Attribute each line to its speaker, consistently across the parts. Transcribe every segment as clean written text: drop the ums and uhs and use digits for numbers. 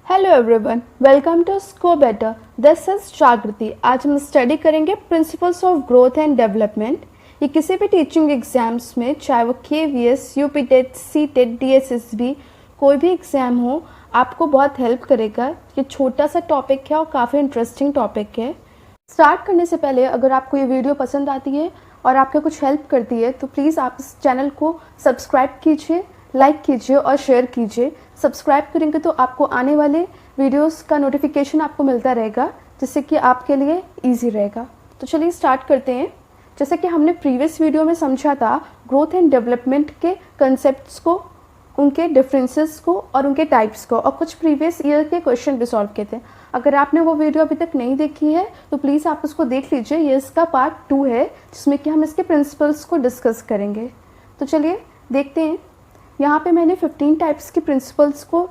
Speaker 1: Hello everyone, welcome to score better. This is Jagriti. आज हम study करेंगे principles of growth and development. ये किसी भी टीचिंग एग्जाम्स में, चाहे वो KVS, UP TET, C TET, DSSB, कोई भी एग्ज़ाम हो, आपको बहुत हेल्प करेगा। ये छोटा सा टॉपिक है और काफ़ी इंटरेस्टिंग टॉपिक है। स्टार्ट करने से पहले अगर आपको ये वीडियो पसंद आती है और आपके कुछ हेल्प करती है तो प्लीज़ आप इस चैनल को सब्सक्राइब कीजिए, लाइक कीजिए और शेयर कीजिए। सब्सक्राइब करेंगे तो आपको आने वाले वीडियोस का नोटिफिकेशन आपको मिलता रहेगा, जिससे कि आपके लिए इजी रहेगा। तो चलिए स्टार्ट करते हैं। जैसे कि हमने प्रीवियस वीडियो में समझा था ग्रोथ एंड डेवलपमेंट के कंसेप्ट्स को, उनके डिफरेंसेस को और उनके टाइप्स को, और कुछ प्रीवियस ईयर के क्वेश्चन भी सॉल्व किए थे। अगर आपने वो वीडियो अभी तक नहीं देखी है तो प्लीज़ आप उसको देख लीजिए। ये इसका पार्ट 2 है, जिसमें कि हम इसके प्रिंसिपल्स को डिस्कस करेंगे। तो चलिए देखते हैं। यहाँ पे मैंने 15 टाइप्स के प्रिंसिपल्स को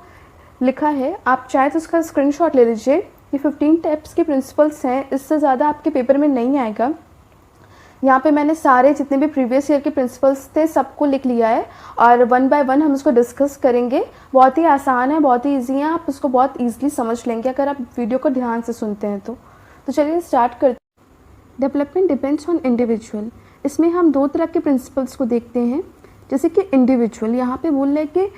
Speaker 1: लिखा है। आप चाहे तो उसका स्क्रीनशॉट ले लीजिए। ये 15 टाइप्स के प्रिंसिपल्स हैं, इससे ज़्यादा आपके पेपर में नहीं आएगा। यहाँ पे मैंने सारे जितने भी प्रीवियस ईयर के प्रिंसिपल्स थे सबको लिख लिया है और वन बाय वन हम इसको डिस्कस करेंगे। बहुत ही आसान है, बहुत ही ईजी है, आप इसको बहुत ईजिली समझ लेंगे अगर आप वीडियो को ध्यान से सुनते हैं तो चलिए स्टार्ट करते हैं। Development depends on individual. इसमें हम 2 तरह के प्रिंसिपल्स को देखते हैं। जैसे कि इंडिविजुअल, यहाँ पे बोल रहे हैं कि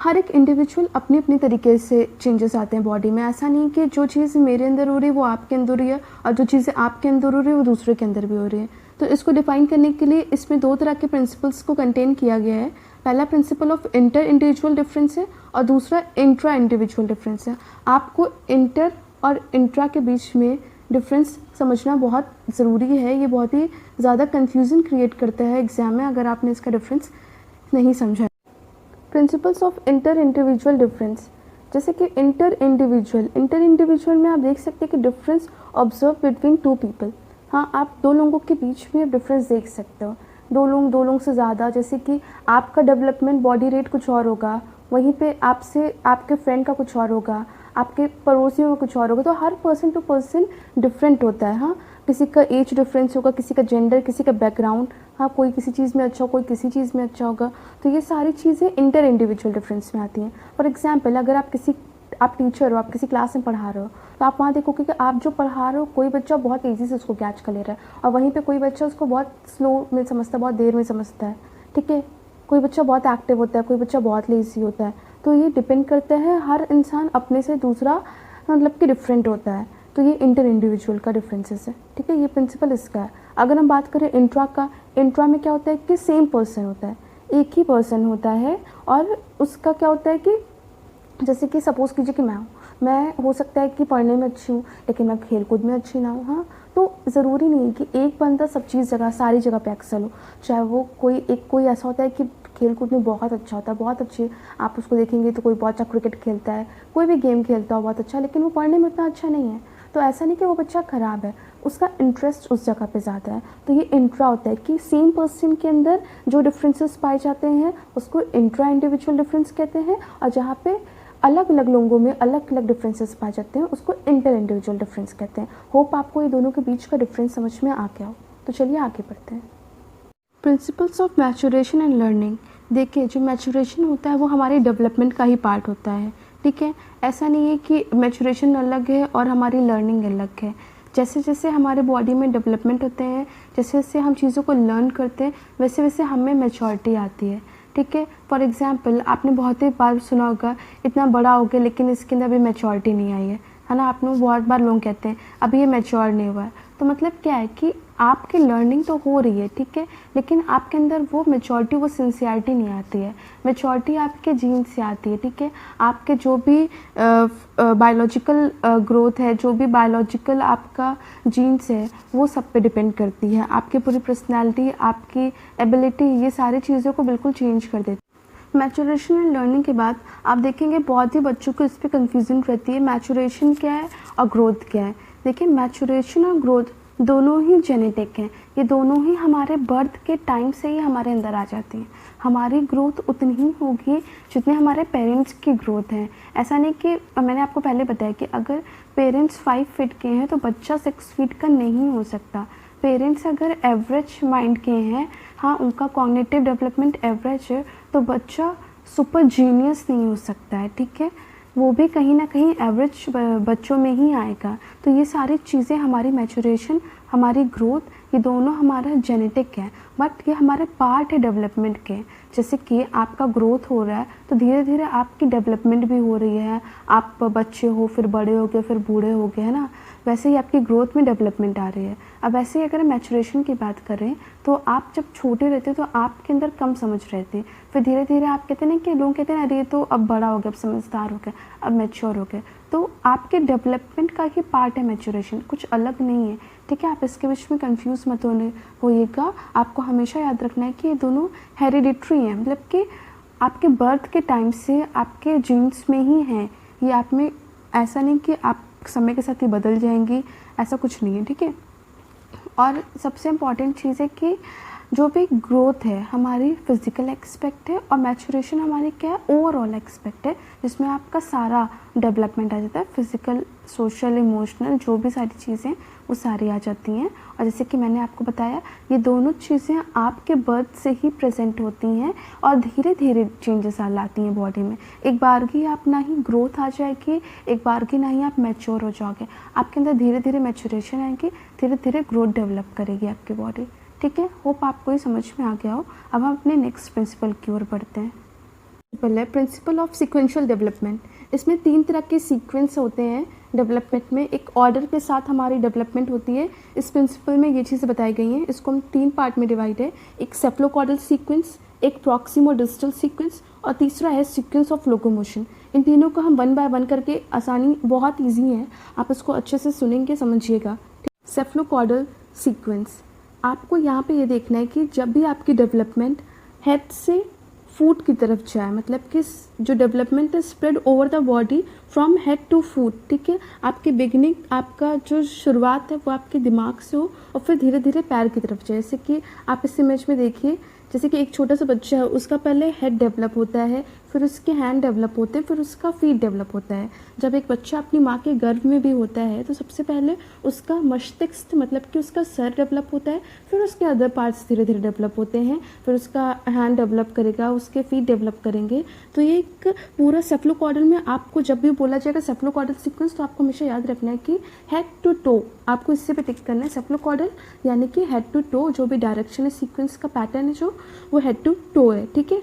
Speaker 1: हर एक इंडिविजुअल अपनी अपनी तरीके से चेंजेस आते हैं बॉडी में। ऐसा नहीं कि जो चीज़ मेरे अंदर हो रही है वो आपके अंदर हो रही है और जो चीज़ें आपके अंदर हो रही है वो दूसरे के अंदर भी हो रही है। तो इसको डिफाइन करने के लिए इसमें 2 तरह के प्रिंसिपल्स को कंटेन किया गया है। पहला principle of inter individual difference है और दूसरा इंट्रा इंडिविजुअल डिफरेंस है। आपको इंटर और इंट्रा के बीच में डिफरेंस समझना बहुत ज़रूरी है। ये बहुत ही ज़्यादा कन्फ्यूज़न क्रिएट करता है एग्ज़ाम में अगर आपने इसका डिफरेंस नहीं समझा। Principles of inter individual difference. जैसे कि इंटर इंडिविजुअल में आप देख सकते हैं कि डिफरेंस ऑब्जर्व बिटवीन 2 पीपल। हाँ, आप 2 लोगों के बीच में डिफरेंस देख सकते हो। 2 लोग से ज़्यादा, जैसे कि आपका डेवलपमेंट बॉडी रेट कुछ और होगा, वहीं पे आपसे आपके फ्रेंड का कुछ और होगा, आपके पड़ोसियों का कुछ और होगा। तो हर पर्सन टू पर्सन डिफरेंट होता है। हाँ, किसी का एज डिफरेंस होगा, किसी का जेंडर, किसी का बैकग्राउंड। हाँ, कोई किसी चीज़ में अच्छा, कोई किसी चीज़ में अच्छा होगा। तो ये सारी चीज़ें इंटर इंडिविजुअल डिफरेंस में आती हैं। फॉर एग्जाम्पल, अगर आप टीचर हो, आप किसी क्लास में पढ़ा रहे हो, तो आप वहाँ देखोगे कि आप जो पढ़ा रहे हो कोई बच्चा बहुत ईजी से उसको कैच कर ले रहा है और वहीं पे कोई बच्चा उसको बहुत स्लो में समझता है, बहुत देर में समझता है। ठीक है, कोई बच्चा बहुत एक्टिव होता है, कोई बच्चा बहुत लेज़ी होता है। तो ये डिपेंड करता है, हर इंसान अपने से दूसरा मतलब कि डिफरेंट होता है। तो ये इंटर इंडिविजुअल का डिफरेंसेस है। ठीक है, ये प्रिंसिपल इसका है। अगर हम बात करें इंट्रा का, इंट्रा में क्या होता है कि सेम पर्सन होता है, एक ही पर्सन होता है और उसका क्या होता है कि जैसे कि सपोज़ कीजिए कि मैं हो सकता है कि पढ़ने में अच्छी हूँ लेकिन मैं खेल कूद में अच्छी ना हूँ। हाँ, तो ज़रूरी नहीं है कि एक बंदा सब चीज़ सारी जगह पे एक्सेल हो। चाहे वो कोई ऐसा होता है कि खेल कूद में बहुत अच्छा होता है, बहुत अच्छी, आप उसको देखेंगे तो कोई बहुत अच्छा क्रिकेट खेलता है, कोई भी गेम खेलता है बहुत अच्छा, लेकिन वो पढ़ने में उतना अच्छा नहीं है। तो ऐसा नहीं कि वो बच्चा ख़राब है, उसका इंटरेस्ट उस जगह पे ज़्यादा है। तो ये इंट्रा होता है कि सेम पर्सन के अंदर जो डिफरेंसेस पाए जाते हैं उसको इंट्रा इंडिविजुअल डिफरेंस कहते हैं, और जहाँ पे अलग अलग लोगों में अलग अलग डिफरेंसेस पाए जाते हैं उसको इंटर इंडिविजुअल डिफरेंस कहते हैं। होप आपको ये दोनों के बीच का डिफरेंस समझ में आ गया हो। तो चलिए आगे बढ़ते हैं। Principles of maturation and learning. देखिए, जो मैचुरेशन होता है वो हमारे डेवलपमेंट का ही पार्ट होता है। ठीक है, ऐसा नहीं है कि मैचुरेशन अलग है और हमारी लर्निंग अलग है। जैसे जैसे हमारे बॉडी में डेवलपमेंट होते हैं, जैसे जैसे हम चीज़ों को लर्न करते हैं, वैसे वैसे हमें मैच्योरिटी आती है। ठीक है, फॉर एग्जांपल आपने बहुत ही बार सुना होगा, इतना बड़ा हो गया लेकिन इसके अंदर अभी मैच्योरिटी नहीं आई है ना। आपने बहुत बार लोग कहते हैं अभी ये मैच्योर नहीं हुआ है। तो मतलब क्या है कि आपकी लर्निंग तो हो रही है, ठीक है, लेकिन आपके अंदर वो मैच्योरिटी, वो सिंसियरिटी नहीं आती है। मैच्योरिटी आपके जीन से आती है। ठीक है, आपके जो भी बायोलॉजिकल ग्रोथ है, जो भी बायोलॉजिकल आपका जीन्स है, वो सब पे डिपेंड करती है। आपकी पूरी पर्सनैलिटी, आपकी एबिलिटी, ये सारी चीज़ों को बिल्कुल चेंज कर देती है। मैचुरेशन एंड लर्निंग के बाद आप देखेंगे बहुत ही बच्चों को इस पर कन्फ्यूजन रहती है, मैचुरेशन क्या है और ग्रोथ क्या है। देखिए, मैचुरेशन और ग्रोथ दोनों ही जेनेटिक हैं। ये दोनों ही हमारे बर्थ के टाइम से ही हमारे अंदर आ जाती हैं। हमारी ग्रोथ उतनी ही होगी जितने हमारे पेरेंट्स की ग्रोथ है। ऐसा नहीं कि मैंने आपको पहले बताया कि अगर पेरेंट्स 5 फीट के हैं तो बच्चा 6 फीट का नहीं हो सकता। पेरेंट्स अगर एवरेज माइंड के हैं, हाँ, उनका कॉग्निटिव डेवलपमेंट एवरेज है, तो बच्चा सुपर जीनियस नहीं हो सकता है। ठीक है, वो भी कहीं ना कहीं एवरेज बच्चों में ही आएगा। तो ये सारी चीज़ें, हमारी मैचुरेशन, हमारी ग्रोथ, ये दोनों हमारा जेनेटिक है, बट ये हमारे पार्ट है डेवलपमेंट के। जैसे कि आपका ग्रोथ हो रहा है तो धीरे धीरे आपकी डेवलपमेंट भी हो रही है। आप बच्चे हो, फिर बड़े हो गए, फिर बूढ़े हो गए, है ना। वैसे ही आपकी ग्रोथ में डेवलपमेंट आ रही है। अब ऐसे ही अगर मैचुरेशन की बात करें तो आप जब छोटे रहते तो आपके अंदर कम समझ रहती, फिर धीरे धीरे आप कहते हैं ना कि लोग कहते हैं अरे ये तो अब बड़ा हो गया, अब समझदार हो गया, अब मैच्योर हो गए। तो आपके डेवलपमेंट का ही पार्ट है मैचुरेशन, कुछ अलग नहीं है, ठीक है। आप इसके बीच में कंफ्यूज मत होइएगा। आपको हमेशा याद रखना है कि ये दोनों हेरिडिटरी हैं, मतलब कि आपके बर्थ के टाइम से आपके जीन्स में ही हैं। ये आप में ऐसा नहीं कि आप समय के साथ ही बदल जाएंगी, ऐसा कुछ नहीं है, ठीक है। और सबसे इम्पॉर्टेंट चीज़ है कि जो भी ग्रोथ है हमारी फिजिकल एक्सपेक्ट है और मैचुरेशन हमारी क्या है, ओवरऑल एक्सपेक्ट है, जिसमें आपका सारा डेवलपमेंट आ जाता है। फिजिकल, सोशल, इमोशनल, जो भी सारी चीज़ें वो सारी आ जाती हैं। और जैसे कि मैंने आपको बताया, ये दोनों चीज़ें आपके बर्थ से ही प्रेजेंट होती हैं और धीरे धीरे चेंजेस लाती हैं बॉडी में। एक बार ही आप ना ही ग्रोथ आ जाएगी, एक बार ही ना ही आप मैच्योर हो जाओगे। आपके अंदर धीरे धीरे मैच्योरेशन आएगी, धीरे धीरे ग्रोथ डेवलप करेगी आपकी बॉडी, ठीक है। होप आपको ये समझ में आ गया हो। अब हम अपने नेक्स्ट प्रिंसिपल की ओर बढ़ते हैं। प्रिंसिपल है प्रिंसिपल ऑफ सीक्वेंशियल डेवलपमेंट। इसमें 3 तरह के सीक्वेंस होते हैं डेवलपमेंट में, एक ऑर्डर के साथ हमारी डेवलपमेंट होती है। इस प्रिंसिपल में ये चीज़ें बताई गई हैं। इसको हम 3 पार्ट में डिवाइड है, एक सेफ्लोकॉर्डल सीक्वेंस, एक प्रॉक्सिमोडिस्टल सीक्वेंस और तीसरा है सीक्वेंस ऑफ लोकोमोशन। इन तीनों को हम 1 बाय 1 करके, आसानी बहुत ईजी है, आप इसको अच्छे से सुनेंगे, समझिएगा। सेफ्लोकॉर्डल सीक्वेंस, आपको यहाँ पे ये देखना है कि जब भी आपकी डेवलपमेंट हेड से फूट की तरफ जाए, मतलब कि जो डेवलपमेंट है spread over the body from head to foot, ठीक है। आपकी बिगनिंग, आपका जो शुरुआत है वो आपके दिमाग से हो और फिर धीरे धीरे पैर की तरफ जाए। जैसे कि आप इस इमेज में देखिए, जैसे कि एक छोटा सा बच्चा है, उसका पहले हेड डेवलप होता है, फिर उसके हैंड डेवलप होते हैं, फिर उसका फीट डेवलप होता है। जब एक बच्चा अपनी माँ के गर्भ में भी होता है तो सबसे पहले उसका मस्तिष्क, मतलब कि उसका सर डेवलप होता है, फिर उसके अदर पार्ट्स धीरे धीरे डेवलप होते हैं, फिर उसका हैंड डेवलप करेगा, उसके फीट डेवलप करेंगे। तो ये एक पूरा सेफ्लोकॉर्डल में आपको जब भी बोला जाएगा सेफ्लोकॉर्डल सीक्वेंस, तो आपको हमेशा याद रखना है कि हेड टू टो, आपको इससे भी टिक करना है। सेफ्लोकॉर्डल यानी कि हेड टू टो, जो भी डायरेक्शन है, सीक्वेंस का पैटर्न है जो, वो हेड टू टो है, ठीक है।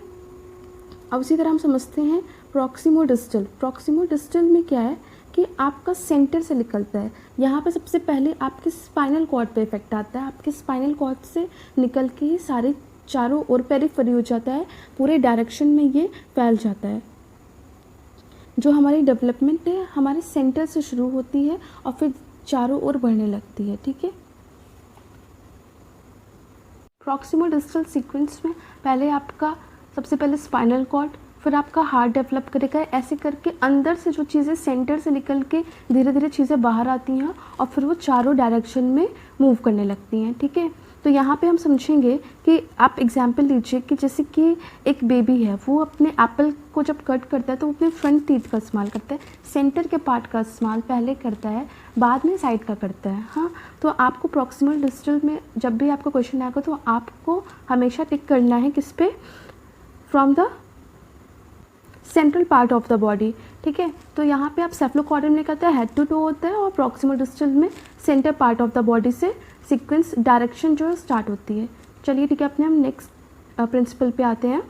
Speaker 1: अब उसी तरह हम समझते हैं प्रॉक्सिमोडिस्टल। प्रॉक्सिमोडिस्टल में क्या है कि आपका सेंटर से निकलता है। यहाँ पे सबसे पहले आपके स्पाइनल कॉर्ड पे इफेक्ट आता है, आपके स्पाइनल कॉर्ड से निकल के ये सारे चारों ओर पेरिफेरी हो जाता है, पूरे डायरेक्शन में ये फैल जाता है। जो हमारी डेवलपमेंट है हमारे सेंटर से शुरू होती है और फिर चारों ओर बढ़ने लगती है, ठीक है। प्रॉक्सिमोडिस्टल सीक्वेंस में पहले आपका सबसे पहले स्पाइनल कॉर्ड, फिर आपका हार्ट डेवलप करेगा। ऐसे करके अंदर से जो चीज़ें सेंटर से निकल के धीरे धीरे चीज़ें बाहर आती हैं और फिर वो चारों डायरेक्शन में मूव करने लगती हैं, ठीक है। तो यहाँ पे हम समझेंगे कि आप एग्जाम्पल लीजिए कि जैसे कि एक बेबी है, वो अपने एप्पल को जब कट करता है तो वो अपने फ्रंट टीथ का इस्तेमाल करता है, सेंटर के पार्ट का इस्तेमाल पहले करता है, बाद में साइड का करता है। हाँ, तो आपको प्रॉक्सिमल डिस्टल में जब भी आपका क्वेश्चन आएगा तो आपको हमेशा टिक करना है किस पे, from the central part of the body, ठीक है। तो यहाँ पे आप सेफ्लोकॉर्डल में कहते हैं हेड टू टो होता है और प्रॉक्सिमल डिस्टल में centre part of the body से सीक्वेंस डायरेक्शन जो स्टार्ट होती है। चलिए ठीक है, अपने हम नेक्स्ट प्रिंसिपल पे आते हैं।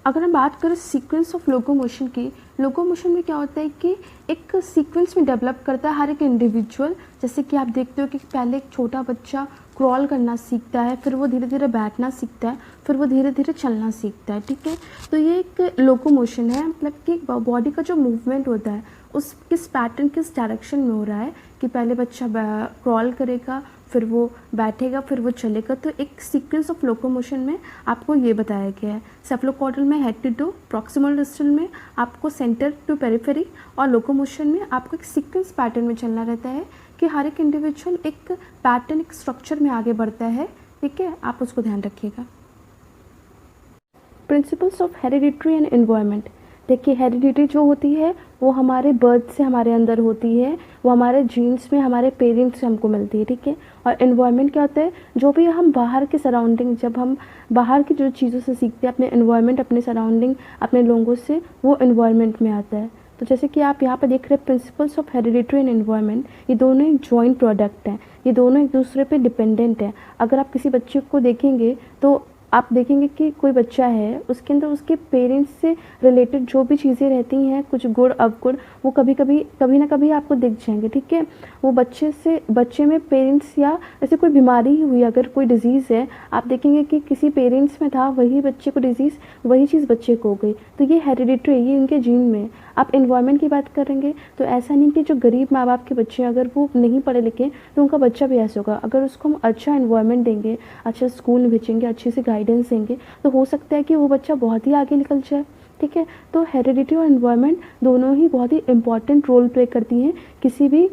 Speaker 1: अगर हम बात करें सीक्वेंस ऑफ लोकोमोशन की, लोकोमोशन में क्या होता है कि एक सीक्वेंस में डेवलप करता है हर एक इंडिविजुअल। जैसे कि आप देखते हो कि पहले एक छोटा बच्चा क्रॉल करना सीखता है, फिर वो धीरे धीरे बैठना सीखता है, फिर वो धीरे धीरे चलना सीखता है, ठीक है। तो ये एक लोकोमोशन है, मतलब कि बॉडी का जो मूवमेंट होता है उस किस पैटर्न, किस डायरेक्शन में हो रहा है कि पहले बच्चा क्रॉल करेगा, फिर वो बैठेगा, फिर वो चलेगा। तो एक सीक्वेंस ऑफ लोकोमोशन में आपको ये बताया गया है। सेफ्लोकॉर्डल में head to toe, proximal distal में आपको सेंटर टू पेरिफेरी और लोकोमोशन में आपको एक सीक्वेंस पैटर्न में चलना रहता है कि हर एक इंडिविजुअल एक पैटर्न, एक स्ट्रक्चर में आगे बढ़ता है, ठीक है। आप उसको ध्यान रखिएगा। Principles of hereditary and environment, देखिए हेरिडिटरी जो होती है वो हमारे बर्थ से हमारे अंदर होती है, वो हमारे जीन्स में हमारे पेरेंट्स से हमको मिलती है, ठीक है। और एनवायरनमेंट क्या होता है, जो भी हम बाहर के सराउंडिंग, जब हम बाहर की जो चीज़ों से सीखते हैं, अपने एनवायरनमेंट, अपने सराउंडिंग, अपने लोगों से, वो एनवायरनमेंट में आता है। तो जैसे कि आप यहाँ पर देख रहे हैं principles of hereditary and environment, ये दोनों एक जॉइंट प्रोडक्ट हैं, ये दोनों एक दूसरे पे डिपेंडेंट हैं। अगर आप किसी बच्चे को देखेंगे तो आप देखेंगे कि कोई बच्चा है, उसके अंदर उसके पेरेंट्स से रिलेटेड जो भी चीज़ें रहती हैं, कुछ गुण अवगुण, वो कभी ना कभी आपको दिख जाएंगे, ठीक है। वो बच्चे में पेरेंट्स या ऐसे कोई बीमारी हुई, अगर कोई डिजीज़ है, आप देखेंगे कि किसी पेरेंट्स में था वही बच्चे को डिजीज़, वही चीज़ बच्चे को हो गई। तो ये हेरिडिटरी, ये इनके जीन में। आप एनवायरनमेंट की बात करेंगे तो ऐसा नहीं कि जो गरीब माँ बाप के बच्चे हैं, अगर वो नहीं पढ़े लिखे तो उनका बच्चा भी ऐसा होगा। अगर उसको हम अच्छा एनवायरनमेंट देंगे, अच्छा स्कूल भेजेंगे, अच्छे से गाइडेंस देंगे, तो हो सकता है कि वो बच्चा बहुत ही आगे निकल जाए, ठीक है। तो हेरिडिटी और एनवायरनमेंट दोनों ही बहुत ही इंपॉर्टेंट रोल प्ले करती हैं किसी भी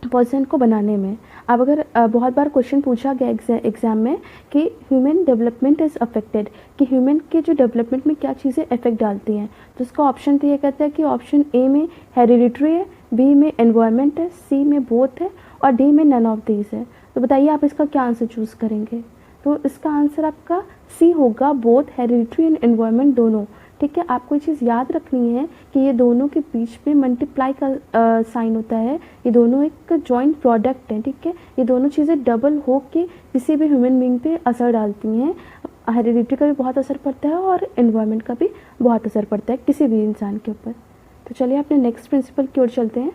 Speaker 1: पर्सन को बनाने में। अब अगर बहुत बार क्वेश्चन पूछा गया एग्ज़ाम में कि ह्यूमन डेवलपमेंट इज़ अफेक्टेड, कि ह्यूमन के जो डेवलपमेंट में क्या चीज़ें इफेक्ट डालती हैं, तो इसका ऑप्शन तो ये कहता है कि ऑप्शन ए में हेरिडिटरी है, बी में एनवायरनमेंट है, सी में बोथ है और डी में नन ऑफ दीज है। तो बताइए आप इसका क्या आंसर चूज़ करेंगे। तो इसका आंसर आपका सी होगा, बोथ हेरिडिटरी एंड एनवायरनमेंट दोनों, ठीक है। आपको ये चीज़ याद रखनी है कि ये दोनों के बीच में मल्टीप्लाई का साइन होता है, ये दोनों एक जॉइंट प्रोडक्ट हैं, ठीक है। ये दोनों चीज़ें डबल हो के किसी भी ह्यूमन बीइंग पे असर डालती हैं। हेरिडिटी का भी बहुत असर पड़ता है और एनवायरनमेंट का भी बहुत असर पड़ता है किसी भी इंसान के ऊपर। तो चलिए अपने नेक्स्ट प्रिंसिपल की ओर चलते हैं।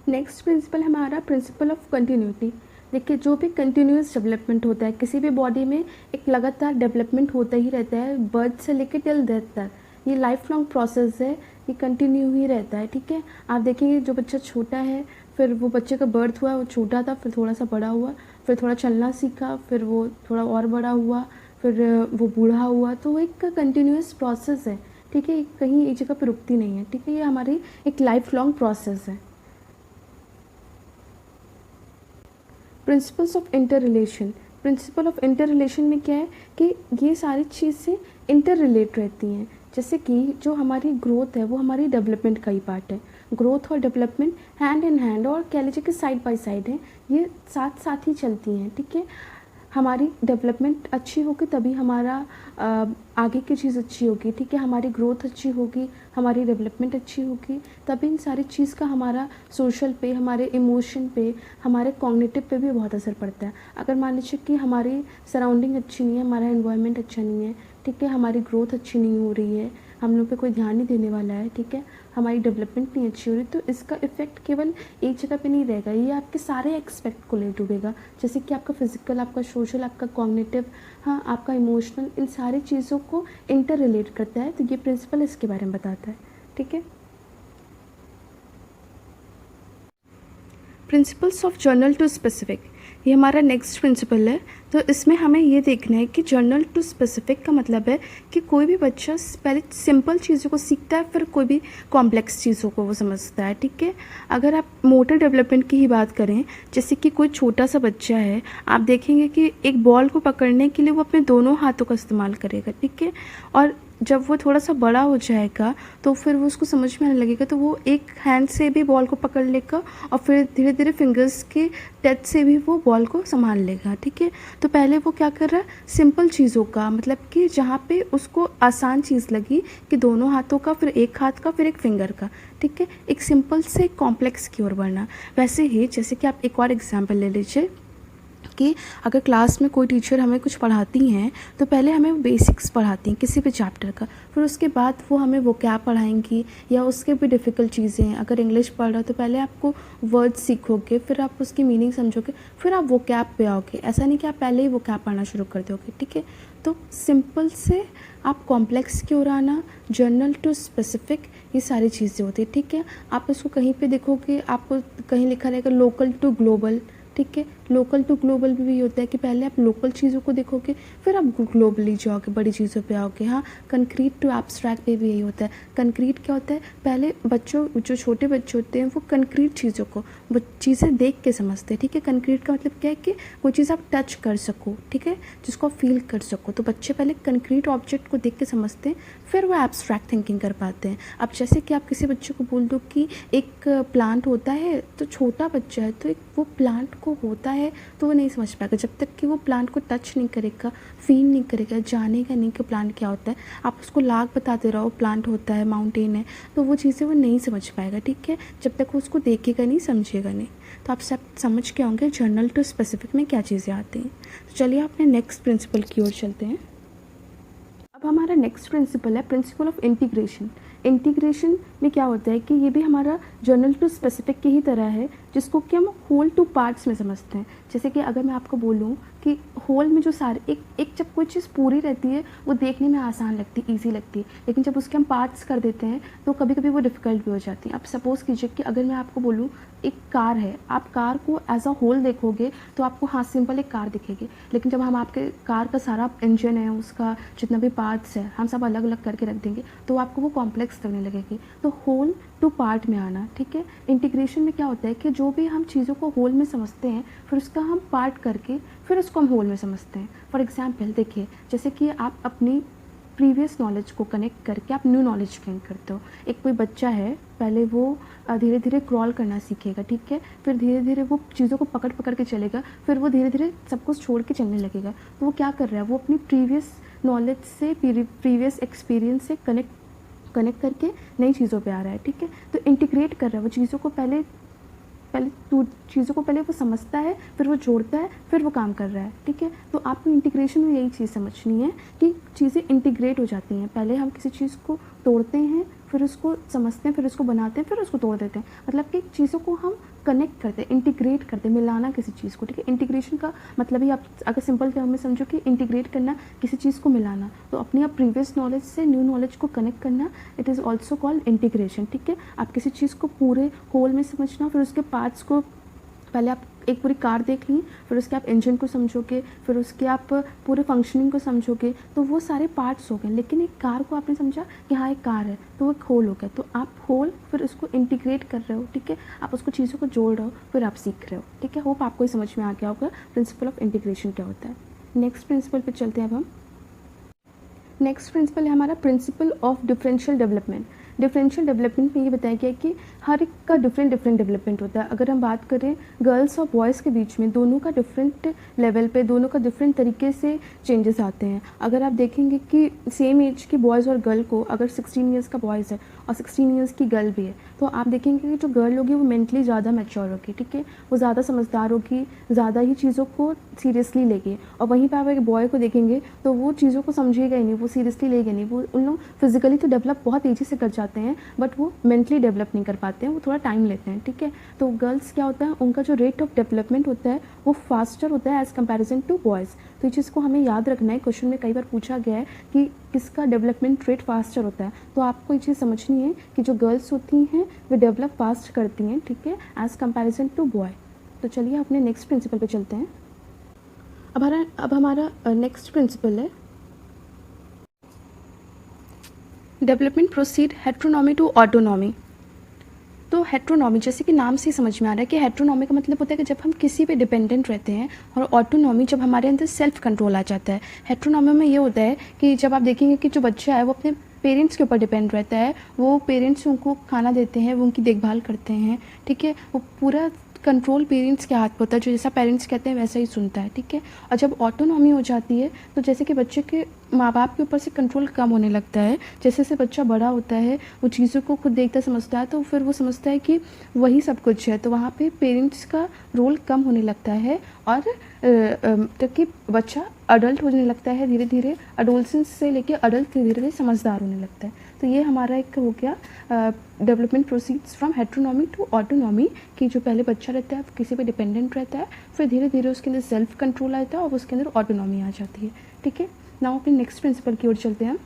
Speaker 1: नेक्स्ट प्रिंसिपल हमारा प्रिंसिपल ऑफ कंटिन्यूटी। देखिए, जो भी कंटिन्यूस डेवलपमेंट होता है किसी भी बॉडी में, एक लगातार डेवलपमेंट होता ही रहता है, बर्थ से लेकर टिल डेथ तक। ये लाइफ लॉन्ग प्रोसेस है, ये कंटिन्यू ही रहता है, ठीक है। आप देखेंगे जो बच्चा छोटा है, फिर वो बच्चे का बर्थ हुआ, वो छोटा था, फिर थोड़ा सा बड़ा हुआ, फिर थोड़ा चलना सीखा, फिर वो थोड़ा और बड़ा हुआ, फिर वो बूढ़ा हुआ। तो वो एक कंटिन्यूस प्रोसेस है, ठीक है, कहीं एक जगह पर रुकती नहीं है, ठीक है। ये हमारी एक लाइफ लॉन्ग प्रोसेस है। Principles of inter relation. Principle of inter relation में क्या है कि ये सारी चीज़ें इंटर रिलेट रहती हैं। जैसे कि जो हमारी ग्रोथ है वो हमारी डेवलपमेंट का ही पार्ट है। ग्रोथ और डेवलपमेंट हैंड इन हैंड, और कह लीजिए कि साइड बाय साइड है, ये साथ साथ ही चलती हैं, ठीक है। हमारी डेवलपमेंट अच्छी होगी तभी हमारा आगे की चीज़ अच्छी होगी, ठीक है। हमारी ग्रोथ अच्छी होगी, हमारी डेवलपमेंट अच्छी होगी, तभी इन सारी चीज़ का हमारा सोशल पे, हमारे इमोशन पे, हमारे कॉग्निटिव पे भी बहुत असर पड़ता है। अगर मान लीजिए कि हमारी सराउंडिंग अच्छी नहीं है, हमारा एनवायरनमेंट अच्छा नहीं है, ठीक है, हमारी ग्रोथ अच्छी नहीं हो रही है, हम लोग पे कोई ध्यान नहीं देने वाला है, ठीक है, हमारी डेवलपमेंट नहीं अच्छी हो रही, तो इसका इफेक्ट केवल एक जगह पे नहीं रहेगा, ये आपके सारे एक्सपेक्ट को ले डूबेगा। जैसे कि आपका फिजिकल, आपका सोशल, आपका कॉग्निटिव, हाँ, आपका इमोशनल, इन सारी चीज़ों को इंटर रिलेट करता है। तो ये प्रिंसिपल इसके बारे में बताता है, ठीक है। Principles of general to specific, ये हमारा नेक्स्ट प्रिंसिपल है। तो इसमें हमें ये देखना है कि जर्नल टू स्पेसिफिक का मतलब है कि कोई भी बच्चा पहले सिंपल चीज़ों को सीखता है, फिर कोई भी कॉम्प्लेक्स चीज़ों को वो समझता है, ठीक है। अगर आप मोटर डेवलपमेंट की ही बात करें, जैसे कि कोई छोटा सा बच्चा है, आप देखेंगे कि एक बॉल को पकड़ने के लिए वो अपने दोनों हाथों का इस्तेमाल करेगा, ठीक है। और जब वो थोड़ा सा बड़ा हो जाएगा तो फिर वो उसको समझ में आने लगेगा, तो वो एक हैंड से भी बॉल को पकड़ लेगा और फिर धीरे धीरे फिंगर्स के टच से भी वो बॉल को संभाल लेगा, ठीक है। तो पहले वो क्या कर रहा है, सिंपल चीज़ों का, मतलब कि जहाँ पे उसको आसान चीज़ लगी कि दोनों हाथों का, फिर एक हाथ का, फिर एक फिंगर का, ठीक है, एक सिंपल से कॉम्प्लेक्स की ओर बढ़ना। वैसे ही जैसे कि आप एक और एग्जाम्पल ले लीजिए कि अगर क्लास में कोई टीचर हमें कुछ पढ़ाती हैं तो पहले हमें बेसिक्स पढ़ाती हैं किसी भी चैप्टर का, फिर उसके बाद वो हमें वोकैब पढ़ाएंगी या उसके भी डिफ़िकल्ट चीज़ें हैं। अगर इंग्लिश पढ़ रहा हो तो पहले आपको वर्ड सीखोगे, फिर आप उसकी मीनिंग समझोगे, फिर आप वोकैब पे आओगे। ऐसा नहीं कि आप पहले ही वोकैब पढ़ना शुरू कर दोगे, ठीक है। तो सिंपल से आप कॉम्प्लेक्स की ओर आना, जर्नल टू स्पेसिफिक, ये सारी चीज़ें होती है, ठीक है। आप इसको कहीं पे देखोगे, आपको कहीं लिखा रहेगा लोकल टू ग्लोबल, ठीक है। लोकल टू ग्लोबल भी होता है कि पहले आप लोकल चीज़ों को देखोगे फिर आप ग्लोबली जाओगे, बड़ी चीज़ों पे आओगे। हाँ, कंक्रीट टू एब्स्ट्रैक्ट पे भी यही होता है। कंक्रीट क्या होता है, पहले बच्चों जो छोटे बच्चे होते हैं वो कंक्रीट चीज़ों को वो चीज़ें देख के समझते हैं, ठीक है। कंक्रीट का मतलब क्या है कि वो चीज़ आप टच कर सको, ठीक है, जिसको आप फील कर सको। तो बच्चे पहले कंक्रीट ऑब्जेक्ट को देख के समझते हैं, फिर वो एब्स्ट्रैक्ट थिंकिंग कर पाते हैं। अब जैसे कि आप किसी बच्चे को बोल दो कि एक प्लांट होता है, तो छोटा बच्चा है तो एक वो प्लांट को होता है तो वो नहीं समझ पाएगा जब तक कि वो प्लांट को टच नहीं करेगा, फील नहीं करेगा, जानेगा नहीं कि प्लांट क्या होता है। आप उसको लाग बताते रहो प्लांट होता है, माउंटेन है, तो वो चीज़ें वो नहीं समझ पाएगा, ठीक है, जब तक वो उसको देखेगा नहीं, समझेगा नहीं। तो आप सब समझ के होंगे जर्नल टू स्पेसिफिक में क्या चीज़ें आती हैं। तो चलिए अपने नेक्स्ट प्रिंसिपल की ओर चलते हैं। अब हमारा नेक्स्ट प्रिंसिपल है प्रिंसिपल ऑफ इंटीग्रेशन। इंटीग्रेशन में क्या होता है कि ये भी हमारा जर्नल टू स्पेसिफिक की ही तरह है, जिसको कि हम होल टू पार्ट्स में समझते हैं। जैसे कि अगर मैं आपको बोलूँ कि होल में जो सारे एक जब कोई चीज़ पूरी रहती है वो देखने में आसान लगती है, ईजी लगती है, लेकिन जब उसके हम पार्ट्स कर देते हैं तो कभी कभी वो डिफ़िकल्ट भी हो जाती है। अब सपोज़ कीजिए कि अगर मैं आपको बोलूँ एक कार है, आप कार को एज अ होल देखोगे तो आपको हाँ सिंपल एक कार दिखेगी, लेकिन जब हम आपके कार का सारा इंजन है, उसका जितना भी पार्ट्स है, हम सब अलग अलग करके रख देंगे तो आपको वो कॉम्प्लेक्स लगने लगेगी। तो होल टू पार्ट में आना, ठीक है। इंटीग्रेशन में क्या होता है कि जो भी हम चीज़ों को होल में समझते हैं फिर उसका हम पार्ट करके फिर उसको हम होल में समझते हैं। फॉर एग्जाम्पल देखिए, जैसे कि आप अपनी प्रीवियस नॉलेज को कनेक्ट करके आप न्यू नॉलेज गेन करते हो। एक कोई बच्चा है, पहले वो धीरे धीरे क्रॉल करना सीखेगा, ठीक है, फिर धीरे धीरे वो चीज़ों को पकड़ पकड़ के चलेगा, फिर वो धीरे धीरे सब कुछ छोड़ के चलने लगेगा। तो वो क्या कर रहा है, वो अपनी प्रीवियस नॉलेज से, प्रीवियस एक्सपीरियंस से कनेक्ट करके नई चीज़ों पे आ रहा है, ठीक है। तो इंटीग्रेट कर रहा है, वो चीज़ों को पहले वो समझता है, फिर वो जोड़ता है, फिर वो काम कर रहा है, ठीक है। तो आपको इंटीग्रेशन में यही चीज़ समझनी है कि चीज़ें इंटीग्रेट हो जाती हैं। पहले हम किसी चीज़ को तोड़ते हैं, फिर उसको समझते हैं, फिर उसको बनाते हैं, फिर उसको तोड़ देते हैं। मतलब कि चीज़ों को हम कनेक्ट करते हैं, इंटीग्रेट करते हैं, मिलाना किसी चीज़ को, ठीक है। इंटीग्रेशन का मतलब ही आप अगर सिंपल टर्म में समझो कि इंटीग्रेट करना, किसी चीज़ को मिलाना, तो अपनी आप प्रीवियस नॉलेज से न्यू नॉलेज को कनेक्ट करना, it is also called integration, ठीक है। आप किसी चीज़ को पूरे होल में समझना, फिर उसके पार्ट्स को, पहले आप एक पूरी कार देख ली, फिर उसके आप इंजन को समझोगे, फिर उसके आप पूरे फंक्शनिंग को समझोगे, तो वो सारे पार्ट्स हो गए। लेकिन एक कार को आपने समझा कि हाँ एक कार है, तो वो एक होल हो गया। तो आप होल फिर उसको इंटीग्रेट कर रहे हो, ठीक है, आप उसको चीज़ों को जोड़ रहे हो, फिर आप सीख रहे हो, ठीक है। होप आपको ही समझ में आ गया होगा प्रिंसिपल ऑफ इंटीग्रेशन क्या होता है। नेक्स्ट प्रिंसिपल पे चलते हैं अब हम। नेक्स्ट प्रिंसिपल है हमारा principle of differential development. Differential development में ये बताया गया है कि हर एक का डिफरेंट डेवलपमेंट होता है। अगर हम बात करें गर्ल्स और बॉयज़ के बीच में, दोनों का डिफरेंट लेवल पे, दोनों का डिफरेंट तरीके से चेंजेस आते हैं। अगर आप देखेंगे कि सेम एज के बॉयज़ और गर्ल को, अगर 16 ईयर्स का बॉयज़ है और 16 ईयर्स की गर्ल भी है, तो आप देखेंगे कि जो गर्ल होगी वो मेंटली ज़्यादा मैच्योर होगी, ठीक है, वो ज़्यादा समझदार होगी, ज़्यादा ही चीज़ों को सीरियसली लेगी। और वहीं पर आप एक बॉय को देखेंगे तो वो चीज़ों को समझेगा ही नहीं, वो सीरियसली लेगा नहीं। वो उन लोग फिजिकली तो डेवलप बहुत तेज़ी से कर जाते हैं, बट वो मेंटली डेवलप नहीं कर पाते हैं, वो थोड़ा टाइम लेते हैं, ठीक है। तो गर्ल्स क्या होता है, उनका जो रेट ऑफ डेवलपमेंट होता है वो फास्टर होता है एज़ कंपैरिजन टू बॉयज़। तो ये चीज़ को हमें याद रखना है। क्वेश्चन में कई बार पूछा गया है कि किसका डेवलपमेंट रेट फास्टर होता है, तो आपको ये चीज़ समझनी है कि जो गर्ल्स होती हैं वे डेवलप फास्ट करती हैं, ठीक है, एज़ कंपैरिजन टू बॉय। तो चलिए अपने नेक्स्ट प्रिंसिपल पे चलते हैं। अब हमारा नेक्स्ट प्रिंसिपल है डेवलपमेंट प्रोसीड हेट्रोनॉमी टू ऑटोनॉमी। तो हेट्रोनॉमी जैसे कि नाम से ही समझ में आ रहा है कि हेट्रोनॉमी का मतलब होता है कि जब हम किसी पे डिपेंडेंट रहते हैं, और ऑटोनॉमी जब हमारे अंदर सेल्फ कंट्रोल आ जाता है। हेट्रोनॉमी में ये होता है कि जब आप देखेंगे कि जो बच्चा है वो अपने पेरेंट्स के ऊपर डिपेंड रहता है, वो पेरेंट्स उनको खाना देते हैं, वो उनकी देखभाल करते हैं, ठीक है, वो पूरा कंट्रोल पेरेंट्स के हाथ में होता है, जो जैसा पेरेंट्स कहते हैं वैसा ही सुनता है, ठीक है। और जब ऑटोनॉमी हो जाती है तो जैसे कि बच्चे के माँ बाप के ऊपर से कंट्रोल कम होने लगता है, जैसे जैसे बच्चा बड़ा होता है वो चीज़ों को खुद देखता समझता है, तो फिर वो समझता है कि वही सब कुछ है, तो वहाँ पे पेरेंट्स का रोल कम होने लगता है, और तब कि बच्चा अडल्ट होने लगता है धीरे धीरे, अडोलसेंस से लेके अडल्ट धीरे धीरे समझदार होने लगता है। तो ये हमारा एक हो गया development proceeds from heteronomy to autonomy, कि जो पहले बच्चा रहता है किसी पे डिपेंडेंट रहता है, फिर धीरे धीरे उसके अंदर सेल्फ कंट्रोल आता है और उसके अंदर ऑटोनॉमी आ जाती है, ठीक है। नाउ अपने नेक्स्ट प्रिंसिपल की ओर चलते हैं,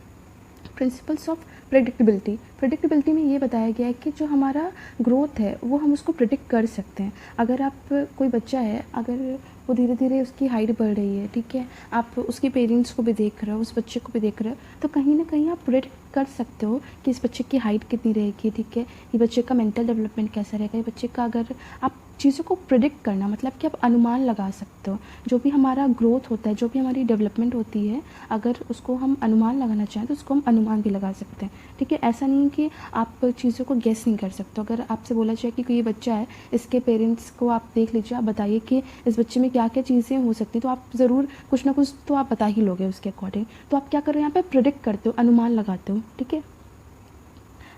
Speaker 1: प्रिंसिपल्स ऑफ प्रेडिक्टेबिलिटी में ये बताया गया है कि जो हमारा ग्रोथ है वो हम उसको प्रिडिक्ट कर सकते हैं। अगर आप कोई बच्चा है, अगर वो धीरे धीरे उसकी हाइट बढ़ रही है, ठीक है, आप उसके पेरेंट्स को भी देख रहे हो, उस बच्चे को भी देख रहे हो, तो कहीं ना कहीं आप प्रिडिक्ट कर सकते हो कि इस बच्चे की हाइट कितनी रहेगी, ठीक है, ये बच्चे का मेंटल डेवलपमेंट कैसा रहेगा, ये बच्चे का, अगर आप चीज़ों को प्रिडिक्ट करना मतलब कि आप अनुमान लगा सकते हो। जो भी हमारा ग्रोथ होता है, जो भी हमारी डेवलपमेंट होती है, अगर उसको हम अनुमान लगाना चाहें तो उसको हम अनुमान भी लगा सकते हैं, ठीक है। ऐसा नहीं है कि आप चीज़ों को गेस नहीं कर सकते। अगर आपसे बोला जाए कि कोई ये बच्चा है, इसके पेरेंट्स को आप देख लीजिए, आप बताइए कि इस बच्चे में क्या क्या चीज़ें हो सकती हैं, तो आप ज़रूर कुछ ना कुछ तो आप बता ही लोगे उसके अकॉर्डिंग। तो आप क्या कर रहे हो, यहाँ पे प्रिडिक्ट करते हो, अनुमान लगाते हो, ठीक है।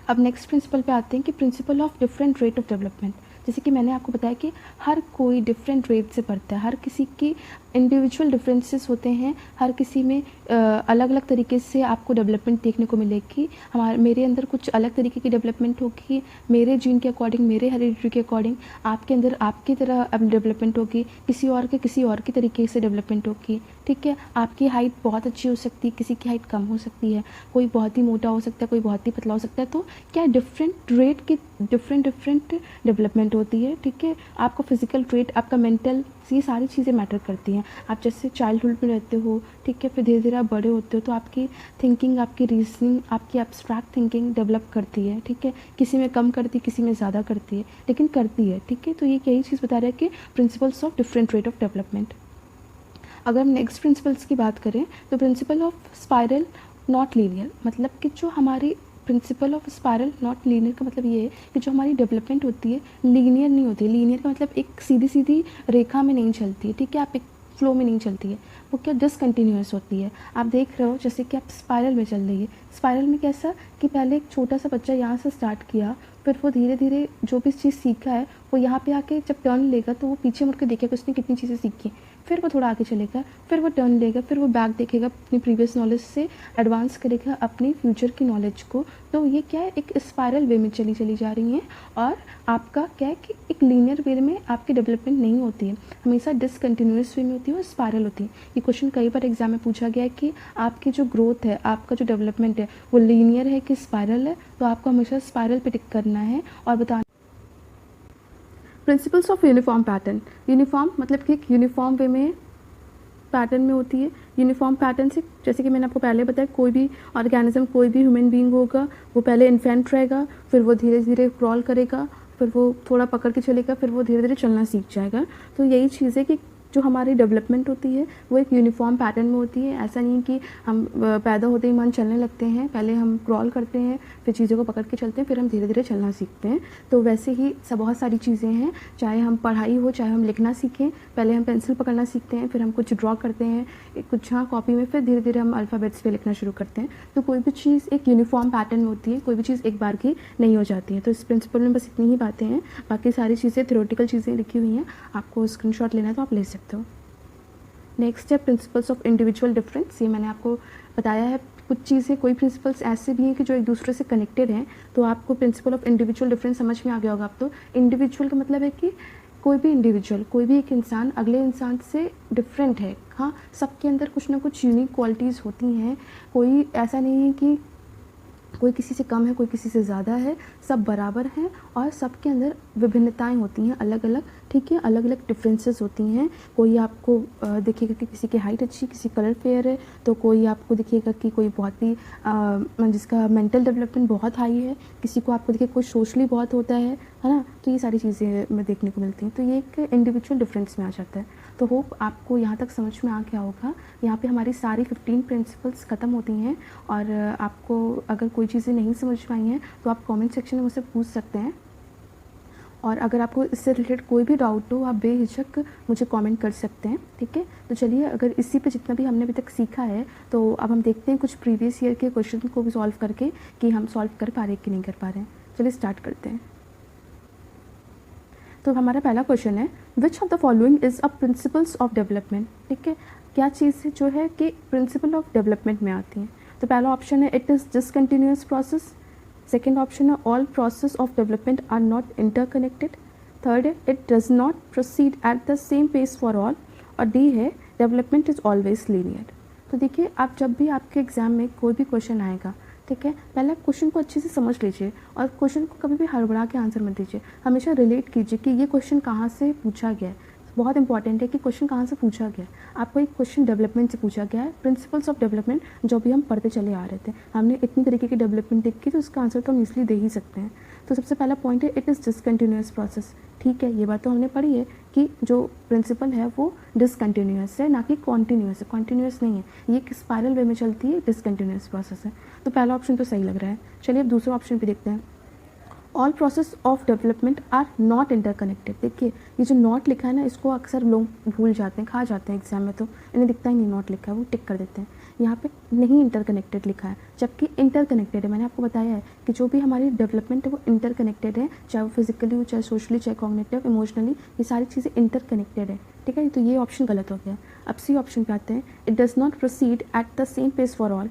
Speaker 1: अब नेक्स्ट प्रिंसिपल पे आते हैं कि principle of different rate of development. जैसे कि मैंने आपको बताया कि हर कोई डिफरेंट रेट से बढ़ता है, हर किसी की इंडिविजुअल डिफरेंसेस होते हैं, हर किसी में अलग अलग तरीके से आपको डेवलपमेंट देखने को मिलेगी। मेरे अंदर कुछ अलग तरीके की डेवलपमेंट होगी, मेरे जीन के अकॉर्डिंग, मेरे हेरिडिटी के अकॉर्डिंग। आपके अंदर आपकी तरह डेवलपमेंट होगी, किसी और के किसी और की तरीके से डेवलपमेंट होगी, ठीक है। आपकी हाइट बहुत अच्छी हो सकती है, किसी की हाइट कम हो सकती है, कोई बहुत ही मोटा हो सकता है, कोई बहुत ही पतला हो सकता है। तो क्या डिफरेंट रेट की डिफरेंट डेवलपमेंट होती है, ठीक है। आपका फिजिकल ट्रेट, आपका मेंटल, ये सारी चीज़ें मैटर करती हैं। आप जैसे चाइल्डहुड में रहते हो, ठीक है, फिर धीरे धीरे आप बड़े होते हो, तो आपकी थिंकिंग, आपकी रीजनिंग, आपकी एब्स्ट्रैक्ट थिंकिंग डेवलप करती है, ठीक है। किसी में कम करती है, किसी में ज़्यादा करती है, लेकिन करती है, ठीक है। तो ये यही चीज़ बता रहा है कि principles of different rate of development. अगर हम नेक्स्ट प्रिंसिपल्स की बात करें तो principle of spiral not linear, मतलब कि जो हमारी principle of spiral not linear का मतलब ये है कि जो हमारी डेवलपमेंट होती है लीनियर नहीं होती है। लीनियर का मतलब एक सीधी सीधी रेखा में नहीं चलती है, ठीक है, आप एक फ्लो में नहीं चलती है, वो क्या डिसकंटिन्यूअस होती है। आप देख रहे हो जैसे कि आप स्पाइरल में चल रही है। स्पाइरल में कैसा कि पहले एक छोटा सा बच्चा यहाँ से स्टार्ट किया, फिर वो धीरे धीरे जो भी चीज़ सीखा है वो यहाँ पे आके जब टर्न लेगा तो वो पीछे मुड़ के देखेगा उसने कितनी चीज़ें सीखी, फिर वो थोड़ा आगे चलेगा, फिर वो टर्न लेगा, फिर वो बैक देखेगा, अपनी प्रीवियस नॉलेज से एडवांस करेगा अपनी फ्यूचर की नॉलेज को। तो ये क्या है, एक स्पाइरल वे में चली जा रही हैं। और आपका क्या है कि एक लीनियर वे में आपकी डेवलपमेंट नहीं होती है, हमेशा डिसकंटिन्यूअस वे में होती है और स्पाइरल होती है। ये क्वेश्चन कई बार एग्जाम में पूछा गया है कि आपकी जो ग्रोथ है, आपका जो डेवलपमेंट है, वो लीनियर है कि स्पाइरल है। तो आपको हमेशा स्पाइरल पे टिक करना है और बताना। Principles of uniform pattern. Uniform मतलब कि एक यूनिफॉर्म वे में पैटर्न में होती है। यूनिफॉर्म पैटर्न से, जैसे कि मैंने आपको पहले बताया, कोई भी ऑर्गेनिज्म, कोई भी ह्यूमन बीइंग होगा, वो पहले इन्फेंट रहेगा, फिर वो धीरे धीरे क्रॉल करेगा, फिर वो थोड़ा पकड़ के चलेगा, फिर वो धीरे धीरे चलना सीख जाएगा। तो यही चीज़ है कि जो हमारी डेवलपमेंट होती है वो एक यूनिफॉर्म पैटर्न में होती है। ऐसा नहीं कि हम पैदा होते ही मन चलने लगते हैं, पहले हम क्रॉल करते हैं, फिर चीज़ों को पकड़ के चलते हैं, फिर हम धीरे धीरे चलना सीखते हैं। तो वैसे ही सब बहुत सारी चीज़ें हैं, चाहे हम पढ़ाई हो, चाहे हम लिखना सीखें, पहले हम पेंसिल पकड़ना सीखते हैं, फिर हम कुछ ड्रॉ करते हैं कुछ हाँ कॉपी में, फिर धीरे धीरे हम अल्फ़ाबेट्स पे लिखना शुरू करते हैं। तो कोई भी चीज़ एक यूनिफॉर्म पैटर्न में होती है, कोई भी चीज़ एक बार की नहीं हो जाती है। तो इस प्रिंसिपल में बस इतनी ही बातें हैं, बाकी सारी चीज़ें थ्योरेटिकल चीज़ें लिखी हुई हैं, आपको स्क्रीनशॉट लेना है तो आप ले सकते हो। नेक्स्ट है प्रिंसिपल्स ऑफ इंडिविजुअल डिफरेंस। ये मैंने आपको बताया है, कुछ चीज़ें, कोई प्रिंसिपल्स ऐसे भी हैं कि जो एक दूसरे से कनेक्टेड हैं। तो आपको प्रिंसिपल ऑफ इंडिविजुअल डिफरेंस समझ में आ गया होगा। आप तो इंडिविजुअल का मतलब है कि कोई भी इंडिविजुअल, कोई भी एक इंसान अगले इंसान से डिफरेंट है। हाँ, सबके अंदर कुछ ना कुछ यूनिक क्वालिटीज़ होती हैं। कोई ऐसा नहीं है कि कोई किसी से कम है, कोई किसी से ज़्यादा है, सब बराबर हैं और सबके अंदर विभिन्नताएं होती हैं अलग अलग, ठीक है, अलग अलग डिफरेंसेस होती हैं। कोई आपको दिखेगा कि किसी की हाइट अच्छी, किसी कलर फेयर है, तो कोई आपको दिखेगा कि कोई बहुत ही जिसका मेंटल डेवलपमेंट बहुत हाई है, किसी को आपको दिखेगा कोई सोशली बहुत होता है ना। तो ये सारी चीज़ें में देखने को मिलती हैं। तो ये एक इंडिविजुअल डिफरेंस में आ जाता है। तो होप आपको यहाँ तक समझ में आ गया होगा। यहाँ पे हमारी सारी 15 प्रिंसिपल्स ख़त्म होती हैं और आपको अगर कोई चीज़ें नहीं समझ में आई हैं तो आप कमेंट सेक्शन में मुझसे पूछ सकते हैं। और अगर आपको इससे रिलेटेड कोई भी डाउट हो, आप बेहिचक मुझे कमेंट कर सकते हैं, ठीक है। तो चलिए, अगर इसी पे जितना भी हमने अभी तक सीखा है, तो अब हम देखते हैं कुछ प्रीवियस ईयर के क्वेश्चन को भी सॉल्व करके कि हम सॉल्व कर पा रहे हैं कि नहीं कर पा रहे हैं। चलिए स्टार्ट करते हैं। तो हमारा पहला क्वेश्चन है, which of the following is a principles of development, ठीक है। क्या चीज़ जो है कि प्रिंसिपल ऑफ डेवलपमेंट में आती हैं। तो पहला ऑप्शन है, it is discontinuous process. Second option है, all process of development are not interconnected. Third है, it does not proceed at the same pace for all. और डी है, डेवलपमेंट इज़ ऑलवेज लीनियर। तो देखिए, आप जब भी आपके एग्जाम में कोई भी क्वेश्चन आएगा, ठीक है। पहले आप क्वेश्चन को अच्छे से समझ लीजिए और क्वेश्चन को कभी भी हड़बड़ा के आंसर मत दीजिए, हमेशा रिलेट कीजिए कि ये क्वेश्चन कहाँ से पूछा गया है। बहुत इंपॉर्टेंट है कि क्वेश्चन कहाँ से पूछा गया है। आपको एक क्वेश्चन डेवलपमेंट से पूछा गया है, प्रिंसिपल्स ऑफ डेवलपमेंट, जो भी हम पढ़ते चले आ रहे थे, हमने इतनी तरीके की डेवलपमेंट देखी तो उसका आंसर तो हम इसलिए दे ही सकते हैं। तो सबसे पहला पॉइंट है इट इज़ डिसकंटिन्यूअस प्रोसेस। ठीक है, ये बात तो हमने पढ़ी है कि जो प्रिंसिपल है वो डिसकंटिन्यूअस है, ना कि कॉन्टीन्यूअस है। कॉन्टीन्यूअस नहीं है, ये एक स्पायरल वे में चलती है, डिसकंटिन्यूअस प्रोसेस है। तो पहला ऑप्शन तो सही लग रहा है। चलिए अब दूसरा ऑप्शन भी देखते हैं। All process of development are not interconnected. देखिए ये जो नॉट लिखा है ना, इसको अक्सर लोग भूल जाते हैं, खा जाते हैं एग्जाम में, तो इन्हें दिखता ही नहीं नॉट लिखा है, वो टिक कर देते हैं। यहाँ पे नहीं इंटरकनेक्टेड लिखा है, जबकि इंटरकनेक्टेड है। मैंने आपको बताया है कि जो भी हमारी डेवलपमेंट है वो इंटरकनेक्टेड है, चाहे वो फिजिकली हो, चाहे सोशली, चाहे कॉग्निटिव, इमोशनली, ये सारी चीज़ें इंटरकनेक्टेड है। ठीक है, तो ये ऑप्शन गलत हो गया। अब सी ऑप्शन पे आते हैं। It does not proceed at the same pace for all.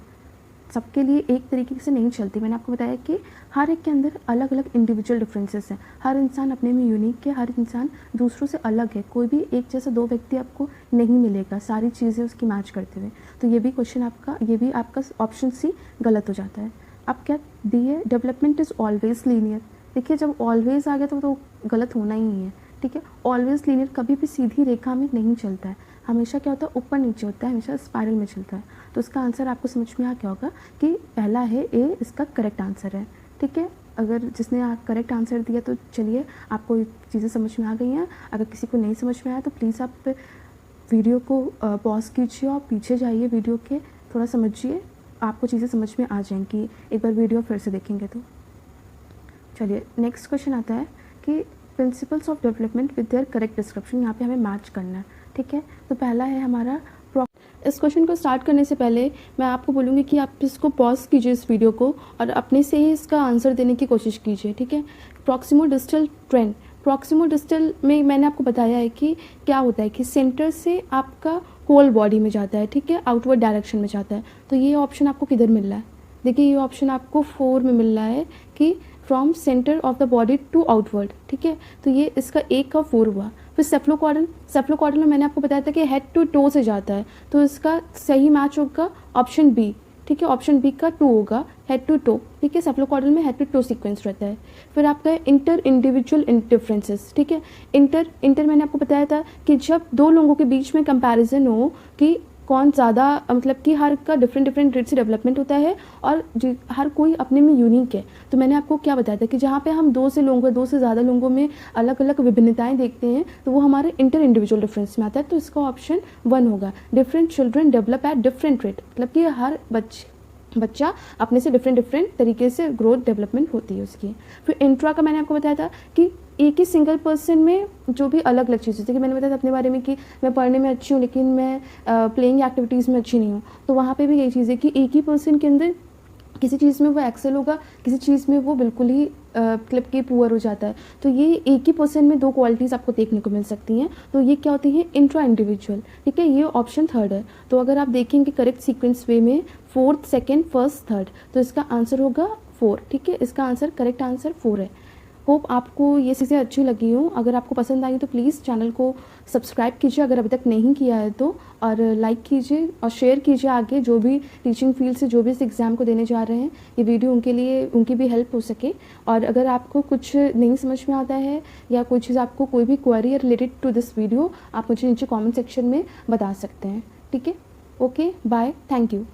Speaker 1: सबके लिए एक तरीके से नहीं चलती। मैंने आपको बताया कि हर एक के अंदर अलग अलग इंडिविजुअल डिफरेंसेस हैं, हर इंसान अपने में यूनिक है, हर इंसान दूसरों से अलग है। कोई भी एक जैसा दो व्यक्ति आपको नहीं मिलेगा सारी चीज़ें उसकी मैच करते हुए। तो ये भी क्वेश्चन आपका, ये भी आपका ऑप्शन सी गलत हो जाता है। अब क्या दी है, डेवलपमेंट इज़ ऑलवेज लीनियर। देखिए जब ऑलवेज आ गया तो गलत होना ही है। ठीक है, ऑलवेज लीनियर कभी भी सीधी रेखा में नहीं चलता है, हमेशा क्या होता है ऊपर नीचे होता है, हमेशा स्पाइरल में चलता है। तो इसका आंसर आपको समझ में आ गया होगा कि पहला है ए, इसका करेक्ट आंसर है। ठीक है, अगर जिसने करेक्ट आंसर दिया तो चलिए आपको चीज़ें समझ में आ गई हैं। अगर किसी को नहीं समझ में आया तो प्लीज़ आप वीडियो को पॉज कीजिए और पीछे जाइए वीडियो के, थोड़ा समझिए, आपको चीज़ें समझ में आ जाएंगी एक बार वीडियो फिर से देखेंगे तो। चलिए नेक्स्ट क्वेश्चन आता है कि principles of development with their correct description, यहाँ पे हमें मैच करना है। ठीक है, तो पहला है हमारा इस क्वेश्चन को स्टार्ट करने से पहले मैं आपको बोलूँगी कि आप इसको पॉज कीजिए इस वीडियो को और अपने से ही इसका आंसर देने की कोशिश कीजिए। ठीक है, proximo distal trend, proximo distal में मैंने आपको बताया है कि क्या होता है कि सेंटर से आपका होल बॉडी में जाता है। ठीक है, आउटवर्ड डायरेक्शन में जाता है। तो ये ऑप्शन आपको किधर मिल रहा है, देखिए ये ऑप्शन आपको 4 में मिल रहा है कि from centre of the body to outward. ठीक है, तो ये इसका 1 का 4 हुआ। फिर सेफ्लोकॉर्डल, सेफ्लोकॉर्डल में मैंने आपको बताया था कि हेड टू टो से जाता है, तो इसका सही मैच होगा ऑप्शन बी। ठीक है, ऑप्शन बी का 2 होगा, हेड टू टो। ठीक है, सेफ्लोकॉर्डल में हेड टू टो सीक्वेंस रहता है। फिर आपका है इंटर इंडिविजुअल डिफरेंसेस। ठीक है, इंटर मैंने आपको बताया था कि जब दो लोगों के बीच में कंपैरिजन हो कि कौन ज़्यादा, मतलब कि हर का डिफरेंट रेट से डेवलपमेंट होता है और हर कोई अपने में यूनिक है। तो मैंने आपको क्या बताया था कि जहाँ पे हम दो से ज़्यादा लोगों में अलग अलग विभिन्नताएं देखते हैं तो वो हमारे इंटर इंडिविजुअल डिफरेंस में आता है। तो इसका ऑप्शन 1 होगा। Different children develop at different rate, मतलब कि हर बच्चा अपने से डिफरेंट तरीके से ग्रोथ डेवलपमेंट होती है उसकी। फिर इंट्रा का मैंने आपको बताया था कि एक ही सिंगल पर्सन में जो भी अलग अलग चीज़ें, जैसे कि मैंने बताया था अपने बारे में कि मैं पढ़ने में अच्छी हूँ लेकिन मैं प्लेइंग एक्टिविटीज़ में अच्छी नहीं हूँ। तो वहाँ पे भी यही चीज़ है कि एक ही पर्सन के अंदर किसी चीज़ में वो एक्सेल होगा, किसी चीज़ में वो बिल्कुल ही मतलब कि पुअर हो जाता है। तो ये एक ही पर्सन में 2 क्वालिटीज़ आपको देखने को मिल सकती हैं। तो ये क्या होती है, इंट्रा इंडिविजुअल। ठीक है, ये ऑप्शन 3 है। तो अगर आप देखेंगे करेक्ट सीक्वेंस वे में 4th, 2nd, 1st, 3rd, तो इसका आंसर होगा 4। ठीक है, इसका आंसर करेक्ट आंसर 4 है। होप आपको ये चीज़ें अच्छी लगी हों। अगर आपको पसंद आई तो प्लीज़ चैनल को सब्सक्राइब कीजिए अगर अभी तक नहीं किया है तो, और लाइक कीजिए और शेयर कीजिए आगे जो भी टीचिंग फील्ड से जो भी इस एग्ज़ाम को देने जा रहे हैं, ये वीडियो उनके लिए, उनकी भी हेल्प हो सके। और अगर आपको कुछ नहीं समझ में आता है या कोई चीज़ आपको कोई भी query related to this video, आप मुझे नीचे कॉमेंट सेक्शन में बता सकते हैं। ठीक है, ओके, बाय, थैंक यू।